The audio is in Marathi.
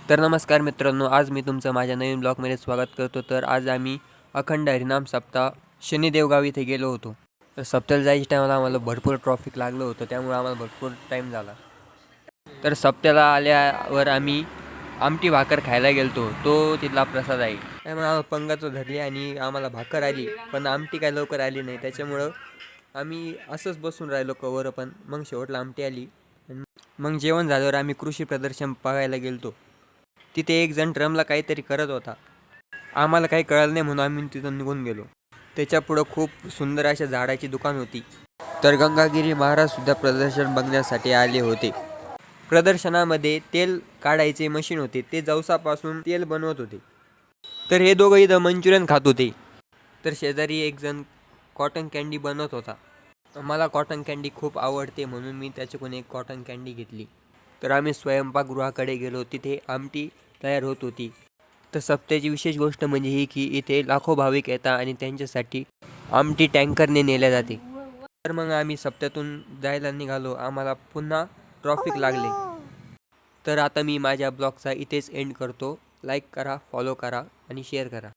तर नमस्कार मित्रांनो, आज मी तुमचं माझ्या नवीन ब्लॉगमध्ये स्वागत करतो. तर आज आम्ही अखंड हरिनाम सप्ताह शनिदेव गाव इथे गेलो होतो. तर सप्त्याला जायच्या टायमाला आम्हाला भरपूर ट्रॉफिक लागलं होतं, त्यामुळे आम्हाला भरपूर टाईम झाला. तर सप्त्याला आल्यावर आम्ही आमटी भाकर खायला गेलतो. तो तिथला प्रसाद आहे. त्यामुळे आम्हाला पंगत धरली आणि आम्हाला भाकर आली, पण आमटी काय लवकर आली नाही. त्याच्यामुळं आम्ही असंच बसून राहिलो कवर. पण मग शेवटला आमटी आली. मग जेवण झाल्यावर आम्ही कृषी प्रदर्शन बघायला गेलतो. तिथे एक जण ड्रमला काहीतरी करत होता. आम्हाला काही कळलं नाही म्हणून आम्ही तिथून निघून गेलो. त्याच्या पुढं खूप सुंदर अशा झाडाची दुकान होती. तर गंगागिरी महाराज सुद्धा प्रदर्शन बघण्यासाठी आले होते. प्रदर्शनामध्ये तेल काढायचे मशीन होते. ते जवसापासून तेल बनवत होते. तर हे दोघं इथं मंचुरियन खात होते. तर शेजारी एक जण कॉटन कॅन्डी बनवत होता. मला कॉटन कॅन्डी खूप आवडते म्हणून मी त्याच्याकडून एक कॉटन कॅन्डी घेतली. तर आम्ही स्वयंपाकगृहाकडे गेलो. तिथे आमटी तयार होत होती. तर सप्त्याची विशेष गोष्ट म्हणजे ही की इथे लाखो भाविक येतात आणि त्यांच्यासाठी आमटी टँकरने नेल्या जाते. तर मग आम्ही सप्त्यातून जायला निघालो. आम्हाला पुन्हा ट्रॉफिक लागले. तर आता मी माझ्या ब्लॉगचा इथेच एंड करतो. लाईक करा, फॉलो करा आणि शेअर करा.